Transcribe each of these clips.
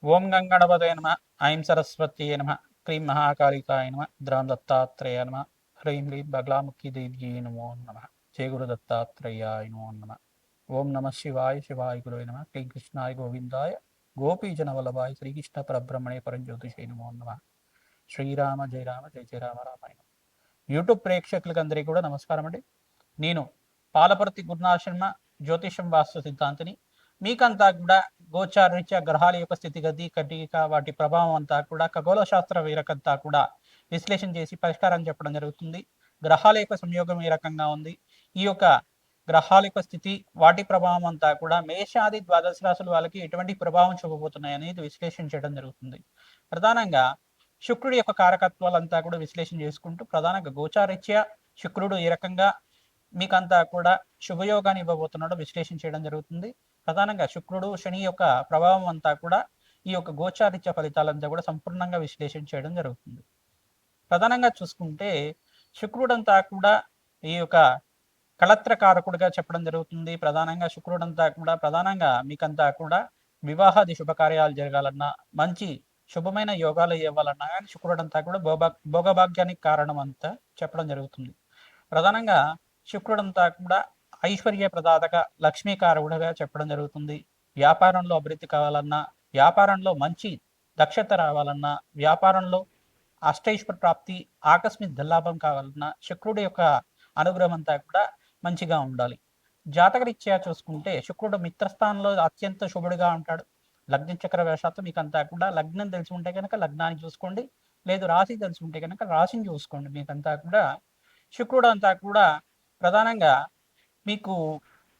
ఓం గంగణపతయ నమ. ఐం సరస్వత్యై నమ. క్రీం మహాకాళికాయ నమ. ద్రాం దత్తాత్రేయ నమ. హ్రీం హ్రీం బగలాముఖి దేవ్యై నమో నమ. జయ గురు దత్తాత్రేయాయ నమో నమ. ఓం నమ శివాయ శివాయ గురువే నమ. క్లీం కృష్ణాయ గోవిందాయ గోపీజన వల్లభాయ శ్రీకృష్ణ పరబ్రహ్మణే పరంజ్యోతిషే నమో నమ. శ్రీరామ జయ రామ జయ జయ రామ రామాయణ. యూట్యూబ్ ప్రేక్షకులకు అందరికీ కూడా నమస్కారం అండి. నేను పాలపర్తి గురునాథ శర్మ, జ్యోతిషం వాస్తు సిద్ధాంతిని. మీకంతా కూడా గోచారరీత్యా గ్రహాల యొక్క స్థితిగతి కటిక వాటి ప్రభావం అంతా కూడా ఖగోళ శాస్త్ర వీరకంతా కూడా విశ్లేషణ చేసి పరిష్కారం చెప్పడం జరుగుతుంది. గ్రహాల యొక్క సంయోగం ఏ రకంగా ఉంది, ఈ యొక్క గ్రహాల యొక్క స్థితి వాటి ప్రభావం అంతా కూడా మేషాది ద్వాదశ రాశుల వాళ్ళకి ఎటువంటి ప్రభావం చూపబోతున్నాయి అనేది విశ్లేషణ చేయడం జరుగుతుంది. ప్రధానంగా శుక్రుడి యొక్క కారకత్వాలంతా కూడా విశ్లేషణ చేసుకుంటూ ప్రధానంగా గోచారరీత్యా శుక్రుడు ఏ రకంగా మీకంతా కూడా శుభయోగాన్ని ఇవ్వబోతున్నాడో విశ్లేషణ చేయడం జరుగుతుంది. ప్రధానంగా శుక్రుడు శని యొక్క ప్రభావం అంతా కూడా ఈ యొక్క గోచారిత్య ఫలితాలంతా కూడా సంపూర్ణంగా విశ్లేషణ చేయడం జరుగుతుంది. ప్రధానంగా చూసుకుంటే శుక్రుడంతా కూడా ఈ యొక్క కళత్రకారకుడిగా చెప్పడం జరుగుతుంది. ప్రధానంగా శుక్రుడంతా కూడా ప్రధానంగా మీకంతా కూడా వివాహాది శుభకార్యాలు జరగాలన్నా, మంచి శుభమైన యోగాలు ఇవ్వాలన్నా కానీ శుక్రుడంతా కూడా భోగభాగ్యానికి కారణం అంతా చెప్పడం జరుగుతుంది. ప్రధానంగా శుక్రుడంతా కూడా ఐశ్వర్య ప్రదాతగా లక్ష్మీకారకుడుగా చెప్పడం జరుగుతుంది. వ్యాపారంలో అభివృద్ధి కావాలన్నా, వ్యాపారంలో మంచి దక్షత రావాలన్నా, వ్యాపారంలో అష్టైశ్వర ప్రాప్తి ఆకస్మిక ధనలాభం కావాలన్నా శుక్రుడి యొక్క అనుగ్రహం అంతా కూడా మంచిగా ఉండాలి. జాతకరీత్యా చూసుకుంటే శుక్రుడు మిత్రస్థానంలో అత్యంత శుభుడిగా ఉంటాడు. లగ్న చక్ర వేషాత్తు మీకు అంతా కూడా లగ్నం తెలిసి ఉంటే కనుక లగ్నాన్ని చూసుకోండి, లేదు రాశి తెలిసి ఉంటే కనుక రాశిని చూసుకోండి. మీకంతా కూడా శుక్రుడు అంతా కూడా ప్రధానంగా మీకు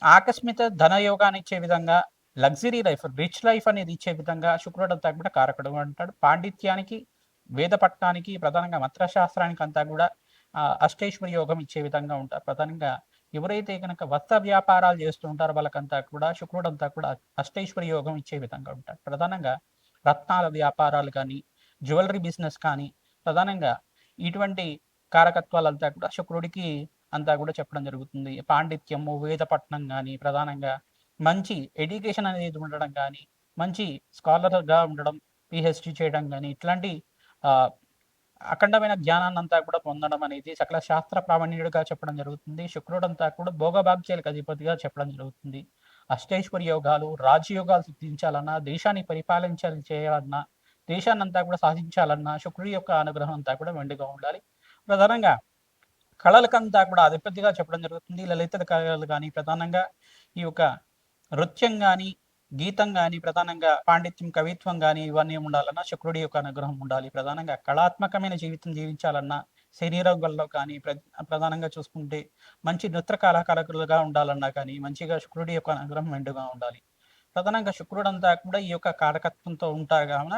ఆకస్మిక ధనయోగాన్ని ఇచ్చే విధంగా, లగ్జరీ లైఫ్ రిచ్ లైఫ్ అనేది ఇచ్చే విధంగా శుక్రుడు అంతా కూడా కారకుడు అంటాడు. పాండిత్యానికి, వేద పట్టణానికి, ప్రధానంగా మంత్రశాస్త్రానికి అంతా కూడా అష్టైశ్వర్య యోగం ఇచ్చే విధంగా ఉంటారు. ప్రధానంగా ఎవరైతే కనుక వస్త్ర వ్యాపారాలు చేస్తూ ఉంటారో వాళ్ళకంతా కూడా శుక్రుడు అంతా కూడా అష్టైశ్వర్య యోగం ఇచ్చే విధంగా ఉంటారు. ప్రధానంగా రత్నాల వ్యాపారాలు కానీ, జ్యువెలరీ బిజినెస్ కానీ, ప్రధానంగా ఇటువంటి కారకత్వాలంతా కూడా శుక్రుడికి అంతా కూడా చెప్పడం జరుగుతుంది. పాండిత్యము, వేద పట్టణం కానీ, ప్రధానంగా మంచి ఎడ్యుకేషన్ అనేది ఉండడం కానీ, మంచి స్కాలర్గా ఉండడం, పిహెచ్డి చేయడం కానీ, ఇట్లాంటి అఖండమైన జ్ఞానాన్ని అంతా కూడా పొందడం అనేది సకల శాస్త్ర ప్రావీణ్యుడిగా చెప్పడం జరుగుతుంది. శుక్రుడంతా కూడా భోగభాగ్యాలకు అధిపతిగా చెప్పడం జరుగుతుంది. అష్టైశ్వర్య యోగాలు, రాజయోగాలు సిద్ధించాలన్నా, దేశాన్ని పరిపాలించాలి చేయాలన్నా, దేశాన్ని అంతా కూడా సాధించాలన్నా శుక్రుడి యొక్క అనుగ్రహం అంతా కూడా మెండుగా ఉండాలి. ప్రధానంగా కళలకంతా కూడా అధిపతిగా చెప్పడం జరుగుతుంది. లలిత కళలు కానీ, ప్రధానంగా ఈ యొక్క నృత్యం కానీ, గీతం కానీ, ప్రధానంగా పాండిత్యం, కవిత్వం కానీ ఇవన్నీ ఉండాలన్నా శుక్రుడి యొక్క అనుగ్రహం ఉండాలి. ప్రధానంగా కళాత్మకమైన జీవితం జీవించాలన్నా శరీరంలో కానీ, ప్రధానంగా చూసుకుంటే మంచి నృత్య కళాకారులుగా ఉండాలన్నా కానీ మంచిగా శుక్రుడి యొక్క అనుగ్రహం మెండుగా ఉండాలి. ప్రధానంగా శుక్రుడంతా కూడా ఈ యొక్క కారకత్వంతో ఉంటారు కావున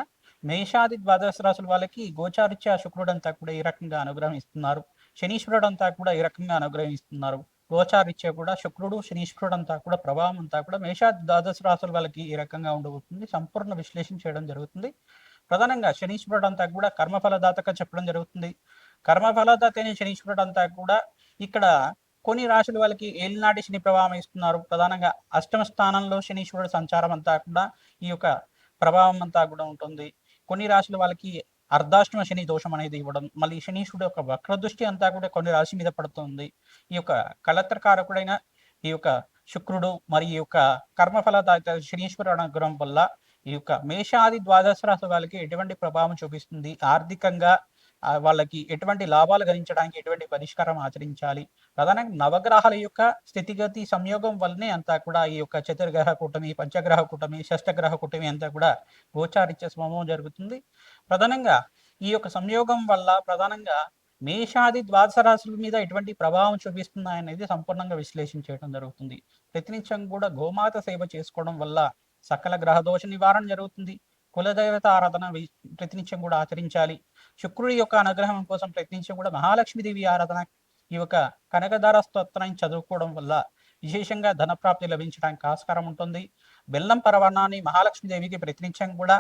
మేషాది ద్వాదశ రాశుల వాళ్ళకి గోచారిత్యా శుక్రుడంతా కూడా ఈ రకంగా అనుగ్రహం ఇస్తున్నారు. శనీశ్వరుడు అంతా కూడా ఈ రకంగా అనుగ్రహిస్తున్నారు. గోచారిత్య కూడా శుక్రుడు శనీశ్వరుడు అంతా కూడా ప్రభావం అంతా కూడా మేషాది ద్వాదశ రాశుల వాళ్ళకి ఈ రకంగా ఉండబోతుంది. సంపూర్ణ విశ్లేషణ చేయడం జరుగుతుంది. ప్రధానంగా శనీశ్వరుడు అంతా కూడా కర్మఫలదాతగా చెప్పడం జరుగుతుంది. కర్మఫలదాత అయిన శనీశ్వరుడు అంతా కూడా ఇక్కడ కొన్ని రాశుల వాళ్ళకి ఏలినాటి శని ప్రభావం ఇస్తున్నారు. ప్రధానంగా అష్టమ స్థానంలో శనీశ్వరుడు సంచారం అంతా కూడా ఈ యొక్క ప్రభావం అంతా కూడా ఉంటుంది. కొన్ని రాశుల వాళ్ళకి అర్ధాష్టమ శని దోషం అనేది ఇవ్వడం, మళ్ళీ శనీశ్వరుడు యొక్క వక్ర దృష్టి అంతా కూడా కొన్ని రాశి మీద పడుతుంది. ఈ యొక్క కళత్రకారకుడైన ఈ యొక్క శుక్రుడు మరి ఈ యొక్క కర్మఫలదాత శనీశ్వరుడు అనుగ్రహం వల్ల ఈ యొక్క మేషాది ద్వాదశ రాశి వాళ్ళకి ఎటువంటి ప్రభావం చూపిస్తుంది, ఆర్థికంగా వాళ్ళకి ఎటువంటి లాభాలు గణించడానికి ఎటువంటి పరిష్కారం ఆచరించాలి, ప్రధానంగా నవగ్రహాల యొక్క స్థితిగతి సంయోగం వల్లనే అంతా కూడా ఈ యొక్క చతుర్గ్రహ కూటమి, పంచగ్రహ కూటమి, షష్టగ్రహ కూటమి అంతా కూడా గోచారిత్య స్వభావం జరుగుతుంది. ప్రధానంగా ఈ యొక్క సంయోగం వల్ల ప్రధానంగా మేషాది ద్వాదశ రాశుల మీద ఎటువంటి ప్రభావం చూపిస్తున్నాయనేది సంపూర్ణంగా విశ్లేషించడం జరుగుతుంది. ప్రతినిత్యం కూడా గోమాత సేవ చేసుకోవడం వల్ల సకల గ్రహదోష నివారణ జరుగుతుంది. కులదేవత ఆరాధన ప్రతినిత్యం కూడా ఆచరించాలి. శుక్రుడి యొక్క అనుగ్రహం కోసం ప్రయత్నించి కూడా మహాలక్ష్మీదేవి ఆరాధన, ఈ యొక్క కనకదార స్తోత్రాన్ని చదువుకోవడం వల్ల విశేషంగా ధనప్రాప్తి లభించడానికి ఆస్కారం ఉంటుంది. బెల్లం పరవాణాన్ని మహాలక్ష్మీదేవికి ప్రతినిత్యం కూడా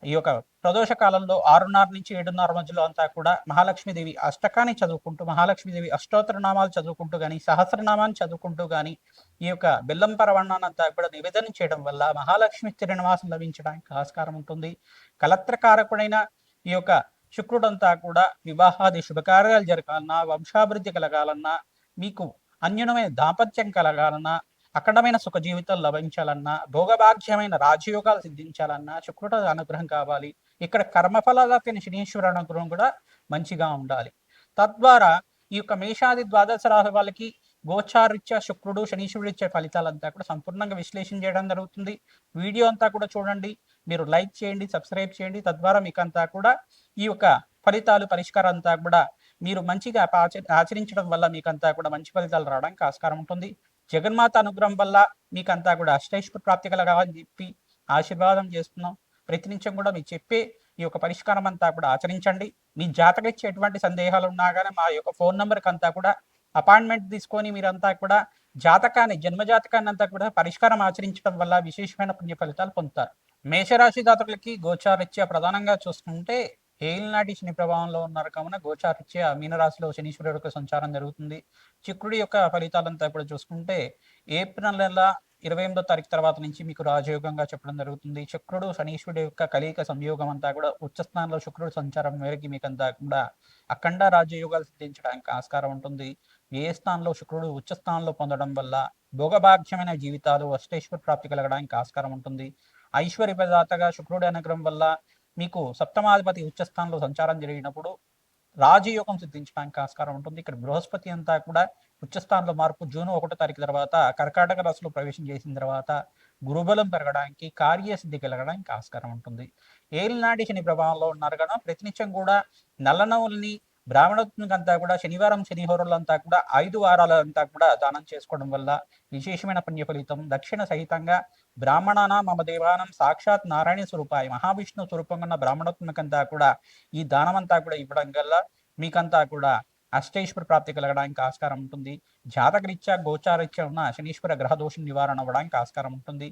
ఈ యొక్క ప్రదోష కాలంలో 6:30 నుంచి 7:30 మధ్యలో అంతా కూడా మహాలక్ష్మీదేవి అష్టకాన్ని చదువుకుంటూ, మహాలక్ష్మీదేవి అష్టోత్తర నామాలు చదువుకుంటూ కానీ, సహస్రనామాన్ని చదువుకుంటూ కానీ ఈ యొక్క బెల్లం పరవన్నాన్ని అంతా కూడా నివేదన చేయడం వల్ల మహాలక్ష్మి స్థిరనివాసం లభించడానికి ఆస్కారం ఉంటుంది. కలత్రకారకుడైన ఈ యొక్క శుక్రుడంతా కూడా వివాహాది శుభకార్యాలు జరగాలన్నా, వంశాభివృద్ధి కలగాలన్నా, మీకు అన్యునమైన దాంపత్యం కలగాలన్నా, అఖండమైన సుఖ జీవితం లభించాలన్నా, భోగభాగ్యమైన రాజయోగాలు సిద్ధించాలన్నా శుక్రుడు అనుగ్రహం కావాలి. ఇక్కడ కర్మఫలదాతైన శనీశ్వర అనుగ్రహం కూడా మంచిగా ఉండాలి. తద్వారా ఈ యొక్క మేషాది ద్వాదశ రాశి వాళ్ళకి గోచారిత్య శుక్రుడు శనీశ్వరుడు ఇచ్చే ఫలితాలంతా కూడా సంపూర్ణంగా విశ్లేషణ చేయడం జరుగుతుంది. వీడియో అంతా కూడా చూడండి, మీరు లైక్ చేయండి, సబ్స్క్రైబ్ చేయండి. తద్వారా మీకు అంతా కూడా ఈ యొక్క ఫలితాలు పరిష్కారం అంతా కూడా మీరు మంచిగా ఆచరించడం వల్ల మీకంతా కూడా మంచి ఫలితాలు రావడానికి ఆస్కారం ఉంటుంది. జగన్మాత అనుగ్రహం వల్ల మీకంతా కూడా అష్టైశ్వర ప్రాప్తి కలగాలని చెప్పి ఆశీర్వాదం చేస్తున్నాం. ప్రతినిత్యం కూడా మీకు చెప్పే ఈ యొక్క పరిష్కారం అంతా కూడా ఆచరించండి. మీ జాతకం ఇచ్చే ఎటువంటి సందేహాలు ఉన్నా కానీ మా యొక్క ఫోన్ నెంబర్కి అంతా కూడా అపాయింట్మెంట్ తీసుకొని మీరంతా కూడా జాతకాన్ని, జన్మజాతకాన్ని అంతా కూడా పరిష్కారం ఆచరించడం వల్ల విశేషమైన పుణ్య ఫలితాలు పొందుతారు. మేషరాశి జాతకులకి గోచారిత్య ప్రధానంగా చూసుకుంటే ఏలినాటి శని ప్రభావంలో ఉన్నారు కావున గోచారిత్య మీనరాశిలో శనీశ్వరుడు యొక్క సంచారం జరుగుతుంది. శుక్రుడి యొక్క ఫలితాలంతా కూడా చూసుకుంటే ఏప్రిల్ నెల 28వ తారీఖు తర్వాత నుంచి మీకు రాజయోగంగా చెప్పడం జరుగుతుంది. శుక్రుడు శనీశ్వరుడు యొక్క కలయిక సంయోగం అంతా కూడా ఉచ్చస్థానంలో శుక్రుడు సంచారం మేరకు మీకంతా కూడా అఖండ రాజయోగాలు సిద్ధించడానికి ఆస్కారం ఉంటుంది. ఏ స్థానంలో శుక్రుడు ఉచ్చస్థానంలో పొందడం వల్ల భోగభాగ్యమైన జీవితాలు, అష్టైశ్వర ప్రాప్తి కలగడానికి ఆస్కారం ఉంటుంది. ఐశ్వర్య ప్రదాతగా శుక్రుడి అనుగ్రహం వల్ల మీకు సప్తమాధిపతి ఉచ్చస్థానంలో సంచారం జరిగినప్పుడు రాజయోగం సిద్ధించడానికి ఆస్కారం ఉంటుంది. ఇక్కడ బృహస్పతి అంతా కూడా ఉచ్చస్థానంలో మార్పు జూన్ 1వ తారీఖు తర్వాత కర్కాటక రాశిలో ప్రవేశం చేసిన తర్వాత గురుబలం పెరగడానికి, కార్యసిద్ధి కలగడానికి ఆస్కారం ఉంటుంది. ఏలినాటి శని ప్రభావంలో ఉన్నారు కదా, ప్రతినిత్యం కూడా నల్లనవుల్ని బ్రాహ్మణోత్మకంతా కూడా శనివారం శనిహోరులంతా కూడా 5 వారాలంతా కూడా దానం చేసుకోవడం వల్ల విశేషమైన పుణ్య ఫలితం. దక్షిణ సహితంగా బ్రాహ్మణాన మమ దేవానం సాక్షాత్ నారాయణ స్వరూపాయ మహావిష్ణు స్వరూపంగా ఉన్న బ్రాహ్మణోత్మకంతా కూడా ఈ దానమంతా కూడా ఇవ్వడం వల్ల మీకంతా కూడా అష్టైశ్వర ప్రాప్తి కలగడానికి ఆస్కారం ఉంటుంది. జాతకరీత్యా గోచారీత్యా ఉన్న శనీశ్వర గ్రహదోషం నివారణ అవ్వడానికి ఆస్కారం ఉంటుంది.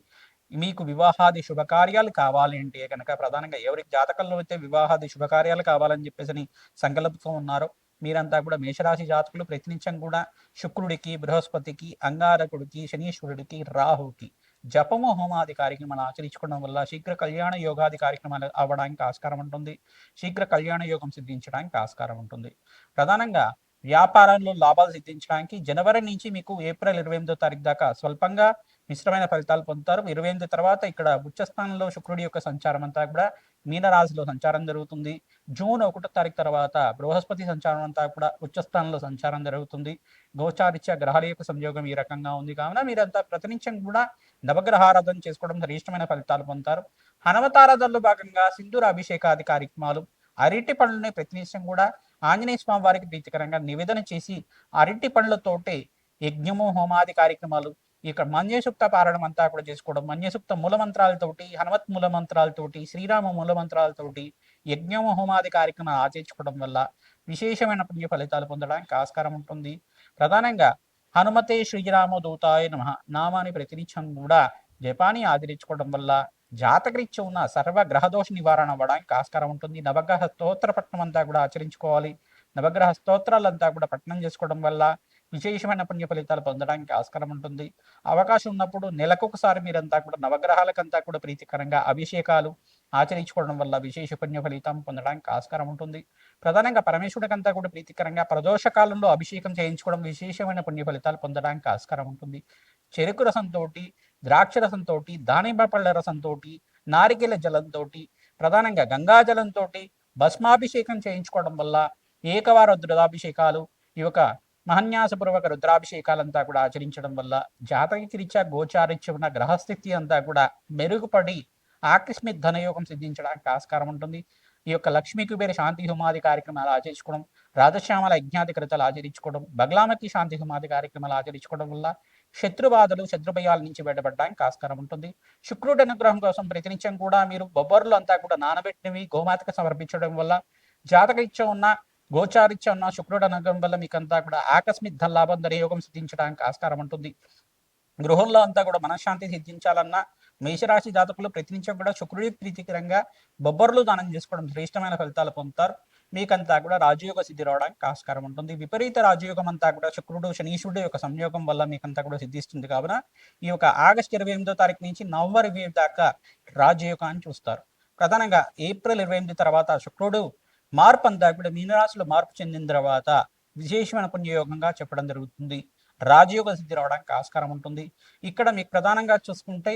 మీకు వివాహాది శుభకార్యాలు కావాలి అంటే కనుక ప్రధానంగా ఎవరికి జాతకంలో అయితే వివాహాది శుభకార్యాలు కావాలని చెప్పేసి సంకల్పంతో ఉన్నారో మీరంతా కూడా మేషరాశి జాతకులు ప్రతినిత్యం కూడా శుక్రుడికి, బృహస్పతికి, అంగారకుడికి, శనీశ్వరుడికి, రాహుకి జపము హోమాది కార్యక్రమాలు ఆచరించుకోవడం వల్ల శీఘ్ర కళ్యాణ యోగాది కార్యక్రమాలు అవ్వడానికి ఆస్కారం ఉంటుంది. శీఘ్ర కళ్యాణ యోగం సిద్ధించడానికి ఆస్కారం ఉంటుంది. ప్రధానంగా వ్యాపారంలో లాభాలు సిద్ధించడానికి జనవరి నుంచి మీకు ఏప్రిల్ 28వ తారీఖు దాకా స్వల్పంగా మిశ్రమైన ఫలితాలు పొందుతారు. 28 తర్వాత ఇక్కడ ఉచ్చస్థానంలో శుక్రుడి యొక్క సంచారం అంతా కూడా మీనరాశిలో సంచారం జరుగుతుంది. జూన్ 1వ తారీఖు తర్వాత బృహస్పతి సంచారం అంతా కూడా ఉచ్చస్థానంలో సంచారం జరుగుతుంది. గోచారిత్య గ్రహాల యొక్క సంయోగం ఈ రకంగా ఉంది కావున మీరంతా ప్రతినిత్యం కూడా నవగ్రహారాధన చేసుకోవడం శ్రేష్టమైన ఫలితాలు పొందుతారు. హనుమతారాధనలో భాగంగా సింధూర అభిషేకాది కార్యక్రమాలు, అరటి పండ్లని ప్రతినిత్యం కూడా ఆంజనేయ స్వామి వారికి ప్రీతికరంగా నివేదన చేసి అరటి పండ్లతోటే యజ్ఞము హోమాది కార్యక్రమాలు, ఇక్కడ మన్యసూక్త పారాయణం అంతా కూడా చేసుకోవడం, మన్యసూక్త మూల మంత్రాలతోటి, హనుమత్ మూల మంత్రాలతోటి, శ్రీరామ మూల మంత్రాలతోటి యజ్ఞము హోమాది కార్యక్రమాలు ఆచరించుకోవడం వల్ల విశేషమైన పుణ్య ఫలితాలు పొందడానికి ఆస్కారం ఉంటుంది. ప్రధానంగా హనుమతే శ్రీరామ దూతాయ నమః నామాన్ని ప్రతినిత్యం కూడా జపాన్ని ఆచరించుకోవడం వల్ల జాతకరీత్యా ఉన్న సర్వ గ్రహదోష నివారణ అవ్వడానికి ఆస్కారం ఉంటుంది. నవగ్రహ స్తోత్ర పట్టణం అంతా కూడా ఆచరించుకోవాలి. నవగ్రహ స్తోత్రాలంతా కూడా పట్టణం చేసుకోవడం వల్ల విశేషమైన పుణ్య ఫలితాలు పొందడానికి ఆస్కారం ఉంటుంది. అవకాశం ఉన్నప్పుడు నెలకొకసారి మీరంతా కూడా నవగ్రహాలకంతా కూడా ప్రీతికరంగా అభిషేకాలు ఆచరించుకోవడం వల్ల విశేష పుణ్య ఫలితం పొందడానికి ఆస్కారం ఉంటుంది. ప్రధానంగా పరమేశ్వరుడికంతా కూడా ప్రీతికరంగా ప్రదోష కాలంలో అభిషేకం చేయించుకోవడం విశేషమైన పుణ్య ఫలితాలు పొందడానికి ఆస్కారం ఉంటుంది. చెరుకు రసంతో, ద్రాక్ష రసంతో, దానిమ్మ పళ్ళ రసంతో, నారికేల జలంతో, ప్రధానంగా గంగాజలంతో భస్మాభిషేకం చేయించుకోవడం వల్ల ఏకవార రుద్రాభిషేకాలు, ఈ యొక్క మహన్యాసపూర్వక రుద్రాభిషేకాలంతా కూడా ఆచరించడం వల్ల జాతకరీత్యా గోచారిత్య ఉన్న గ్రహస్థితి అంతా కూడా మెరుగుపడి ఆకస్మిక్ ధనయోగం సిద్ధించడానికి ఆస్కారం ఉంటుంది. ఈ యొక్క లక్ష్మీ కుబేర శాంతి హోమాది కార్యక్రమాలు ఆచరించుకోవడం, రాధశ్యామల యజ్ఞాది కృతాలు ఆచరించుకోవడం, బగ్లామకి శాంతి హోమాది కార్యక్రమాలు ఆచరించుకోవడం వల్ల శత్రుబాధలు, శత్రుభయాల నుంచి బయటపడడానికి ఆస్కారం ఉంటుంది. శుక్రుడి అనుగ్రహం కోసం ప్రతినిత్యం కూడా మీరు బొబ్బర్లు అంతా కూడా నానబెట్టినవి గోమాతకు సమర్పించడం వల్ల జాతకరీత్యా ఉన్న గోచారిత్యా ఉన్న శుక్రుడి అనుగ్రహం వల్ల మీకంతా కూడా ఆకస్మిక్ ధనలాభం ధనయోగం సిద్ధించడానికి ఆస్కారం ఉంటుంది. గృహంలో అంతా కూడా మనశ్శాంతి సిద్ధించాలన్నా, మేషరాశి జాతకులు ప్రతినిత్యం కూడా శుక్రుడి ప్రీతికరంగా బొబ్బర్లు దానం చేసుకోవడం శ్రేష్టమైన ఫలితాలు పొందుతారు. మీకంతా కూడా రాజయోగ సిద్ధి రావడానికి ఆస్కారం ఉంటుంది. విపరీత రాజయోగం అంతా కూడా శుక్రుడు శనీశ్వరుడు యొక్క సంయోగం వల్ల మీకంతా కూడా సిద్ధిస్తుంది. కావున ఈ యొక్క ఆగస్టు 28వ తారీఖు నుంచి నవంబర్ 20 దాకా రాజయోగాన్ని చూస్తారు. ప్రధానంగా ఏప్రిల్ 28 తర్వాత శుక్రుడు మార్పు అంతా కూడా మీనరాశిలో మార్పు చెందిన తర్వాత విశేషమైన పుణ్యయోగంగా చెప్పడం జరుగుతుంది. రాజయోగ సిద్ధి రావడానికి ఆస్కారం ఉంటుంది. ఇక్కడ మీకు ప్రధానంగా చూసుకుంటే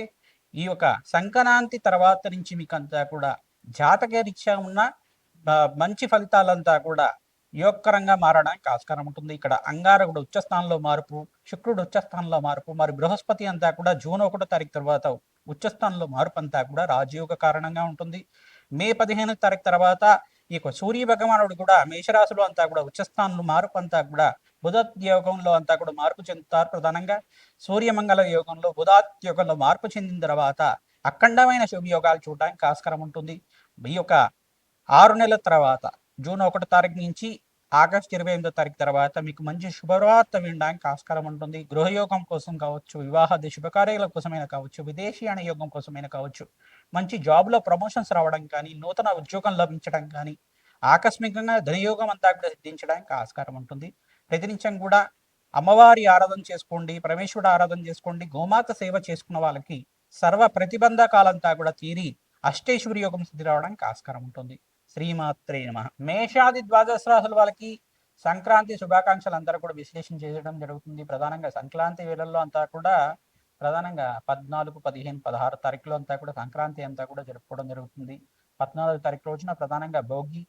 ఈ యొక్క సంక్రాంతి తర్వాత నుంచి మీకు అంతా కూడా జాతక రీత్యా ఉన్న మంచి ఫలితాలంతా కూడా యోగకరంగా మారడానికి ఆస్కారం ఉంటుంది. ఇక్కడ అంగారకుడు ఉచ్చస్థానంలో మార్పు, శుక్రుడు ఉచ్చస్థానంలో మార్పు, మరి బృహస్పతి అంతా కూడా జూన్ 1వ తారీఖు తర్వాత ఉచ్చస్థానంలో మార్పు అంతా కూడా రాజయోగ కారణంగా ఉంటుంది. మే 15వ తారీఖు తర్వాత ఈ యొక్క సూర్య భగవానుడు కూడా మేషరాశిలో అంతా కూడా ఉచ్చస్థానంలో మార్పు అంతా కూడా బుధత్ యోగంలో అంతా కూడా మార్పు చెందుతారు. ప్రధానంగా సూర్యమంగళ యోగంలో బుధాత్ యోగంలో మార్పు చెందిన తర్వాత అఖండమైన శుభయోగాలు చూడడానికి ఆస్కారం ఉంటుంది. ఈ యొక్క 6 నెలల తర్వాత జూన్ 1వ తారీఖు నుంచి ఆగస్టు 28వ తారీఖు తర్వాత మీకు మంచి శుభవార్త వినడానికి ఆస్కారం ఉంటుంది. గృహయోగం కోసం కావచ్చు, వివాహాది శుభకార్యాల కోసమైనా కావచ్చు, విదేశీయాన యోగం కోసమైనా కావచ్చు, మంచి జాబ్లో ప్రమోషన్స్ రావడం కానీ, నూతన ఉద్యోగం లభించడం కానీ, ఆకస్మికంగా ధనయోగం అంతా కూడా సిద్ధించడానికి ఆస్కారం ఉంటుంది. ప్రతినిత్యం కూడా అమ్మవారి ఆరాధన చేసుకోండి, పరమేశ్వరుడు ఆరాధన చేసుకోండి, గోమాత సేవ చేసుకున్న వాళ్ళకి సర్వ ప్రతిబంధకాలంతా కూడా తీరి అష్టేశ్వరి యోగం సిద్ధి రావడానికి ఆస్కారం ఉంటుంది. శ్రీమాత్రే నమః. మేషాది ద్వాదశ రాశుల వాళ్ళకి సంక్రాంతి శుభాకాంక్షలు అందరూ కూడా విశ్లేషణ చేయడం జరుగుతుంది. ప్రధానంగా సంక్రాంతి వేళల్లో అంతా కూడా ప్రధానంగా 14, 15, 16 తారీఖులో అంతా కూడా సంక్రాంతి అంతా కూడా జరుపుకోవడం జరుగుతుంది. 14వ తారీఖు రోజున ప్రధానంగా భోగి,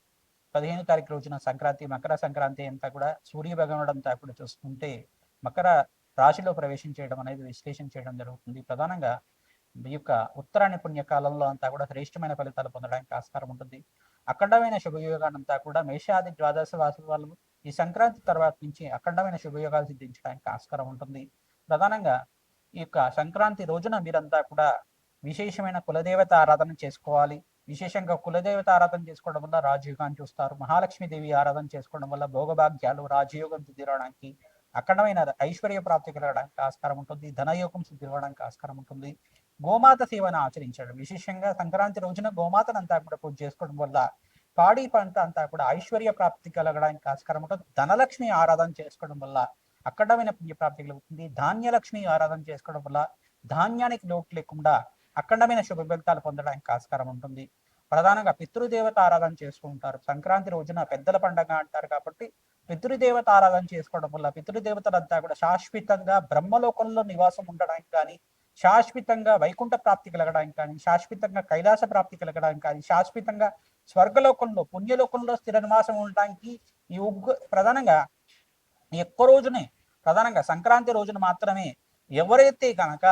15వ తారీఖు రోజున సంక్రాంతి, మకర సంక్రాంతి అంతా కూడా సూర్య భగవానుడు అంతా కూడా చూసుకుంటే మకర రాశిలో ప్రవేశం చేయడం అనేది విశ్లేషణ చేయడం జరుగుతుంది. ప్రధానంగా ఈ యొక్క ఉత్తరాయణ పుణ్యకాలంలో అంతా కూడా శ్రేష్టమైన ఫలితాలు పొందడానికి ఆస్కారం ఉంటుంది. అఖండమైన శుభయోగానంతా కూడా మేషాది ద్వాదశ రాశుల వాళ్ళు ఈ సంక్రాంతి తర్వాత నుంచి అఖండమైన శుభయోగాలు సిద్ధించడానికి ఆస్కారం ఉంటుంది. ప్రధానంగా ఈ యొక్క సంక్రాంతి రోజున మీరంతా కూడా విశేషమైన కులదేవత ఆరాధన చేసుకోవాలి. విశేషంగా కులదేవత ఆరాధన చేసుకోవడం వల్ల రాజయోగాన్ని చూస్తారు. మహాలక్ష్మీదేవి ఆరాధన చేసుకోవడం వల్ల భోగభాగ్యాలు, రాజయోగం సిద్ధిరవడానికి, అఖండమైన ఐశ్వర్య ప్రాప్తి కలగడానికి ఆస్కారం ఉంటుంది. ధనయోగం సిద్ధిరవడానికి ఆస్కారం ఉంటుంది. గోమాత సేవను ఆచరించడం, విశేషంగా సంక్రాంతి రోజున గోమాతను అంతా కూడా పూజ చేసుకోవడం వల్ల పాడి పంట అంతా కూడా ఐశ్వర్య ప్రాప్తి కలగడానికి ఆస్కారం ఉంటుంది. ధనలక్ష్మి ఆరాధన చేసుకోవడం వల్ల అఖండమైన పుణ్యప్రాప్తి కలుగుతుంది. ధాన్యలక్ష్మి ఆరాధన చేసుకోవడం వల్ల ధాన్యానికి లోటు లేకుండా అఖండమైన శుభ ఫలితాలు పొందడానికి ఆస్కారం ఉంటుంది. ప్రధానంగా పితృదేవత ఆరాధన చేసుకుంటారు. సంక్రాంతి రోజున పెద్దల పండగ అంటారు కాబట్టి పితృదేవత ఆరాధన చేసుకోవడం వల్ల పితృదేవతలంతా కూడా శాశ్వతంగా బ్రహ్మలోకంలో నివాసం ఉండడానికి కానీ, శాశ్వతంగా వైకుంఠ ప్రాప్తి కలగడానికి కానీ, శాశ్వతంగా కైలాస ప్రాప్తి కలగడానికి కానీ, శాశ్వతంగా స్వర్గలోకంలో పుణ్యలోకంలో స్థిర నివాసం ఉండడానికి ఈ ప్రధానంగా ఎక్కువ రోజునే ప్రధానంగా సంక్రాంతి రోజున మాత్రమే ఎవరైతే కనుక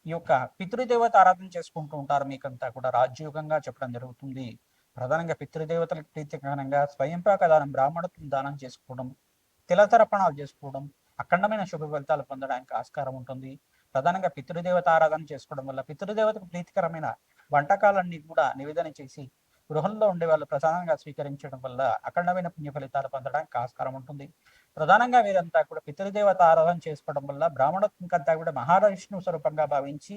ఈ యొక్క పితృదేవత ఆరాధన చేసుకుంటూ ఉంటారు మీకంతా కూడా రాజ్యోగంగా చెప్పడం జరుగుతుంది. ప్రధానంగా పితృదేవతలకు ప్రీతికరంగా స్వయంపాక దానం, బ్రాహ్మణత్వం దానం చేసుకోవడం, తిలతర్పణాలు చేసుకోవడం అఖండమైన శుభ ఫలితాలు పొందడానికి ఆస్కారం ఉంటుంది. ప్రధానంగా పితృదేవత ఆరాధన చేసుకోవడం వల్ల పితృదేవతకు ప్రీతికరమైన వంటకాలన్నీ కూడా నివేదన చేసి గృహంలో ఉండే వాళ్ళు ప్రధానంగా స్వీకరించడం వల్ల అఖండమైన పుణ్య ఫలితాలు పొందడానికి ఆస్కారం ఉంటుంది. ప్రధానంగా వీరంతా కూడా పితృదేవత ఆరాధన చేసుకోవడం వల్ల బ్రాహ్మణత్వంకంతా కూడా మహావిష్ణువు స్వరూపంగా భావించి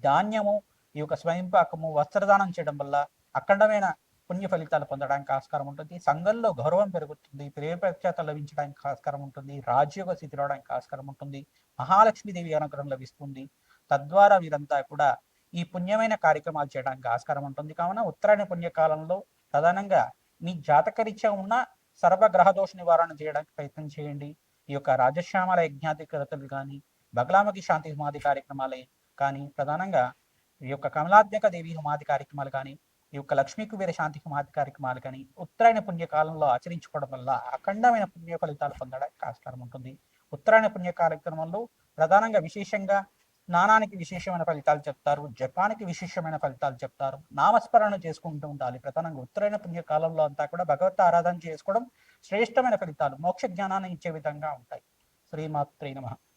ధాన్యము, ఈ యొక్క స్వయంపాకము, వస్త్రదానం చేయడం వల్ల అఖండమైన పుణ్య ఫలితాలు పొందడానికి ఆస్కారం ఉంటుంది. సంఘంలో గౌరవం పెరుగుతుంది, ప్రేమ ప్రఖ్యాత లభించడానికి ఆస్కారం ఉంటుంది, రాజ్యోగ స్థితి రావడానికి ఆస్కారం ఉంటుంది, మహాలక్ష్మీదేవి అనుగ్రహం లభిస్తుంది. తద్వారా వీరంతా కూడా ఈ పుణ్యమైన కార్యక్రమాలు చేయడానికి ఆస్కారం ఉంటుంది. కావున ఉత్తరాయణ పుణ్యకాలంలో ప్రధానంగా మీ జాతకరీత్యా ఉన్న సర్వగ్రహ దోష నివారణ చేయడానికి ప్రయత్నం చేయండి. ఈ యొక్క రాజశ్యామల యజ్ఞాధికతలు కానీ, బగలాముఖి శాంతి హోమాది కార్యక్రమాలే కానీ, ప్రధానంగా ఈ యొక్క కమలాత్మక దేవి హోమాది కార్యక్రమాలు కానీ, ఈ యొక్క లక్ష్మీ కుబేర శాంతి హోమాది కార్యక్రమాలు కానీ ఉత్తరాయణ పుణ్యకాలంలో ఆచరించుకోవడం వల్ల అఖండమైన పుణ్య ఫలితాలు పొందడానికి ఆస్కారం ఉంటుంది. ఉత్తరాయణ పుణ్య కార్యక్రమంలో ప్రధానంగా విశేషంగా స్నానానికి విశేషమైన ఫలితాలు చెప్తారు, జపానికి విశేషమైన ఫలితాలు చెప్తారు, నామస్మరణ చేసుకుంటూ ఉండాలి. ప్రధానంగా ఉత్తరాయణ పుణ్య కాలంలో అంతా కూడా భగవత్ ఆరాధన చేసుకోవడం శ్రేష్టమైన ఫలితాలు, మోక్ష జ్ఞానాన్ని ఇచ్చే విధంగా ఉంటాయి. శ్రీమాత్రే నమః.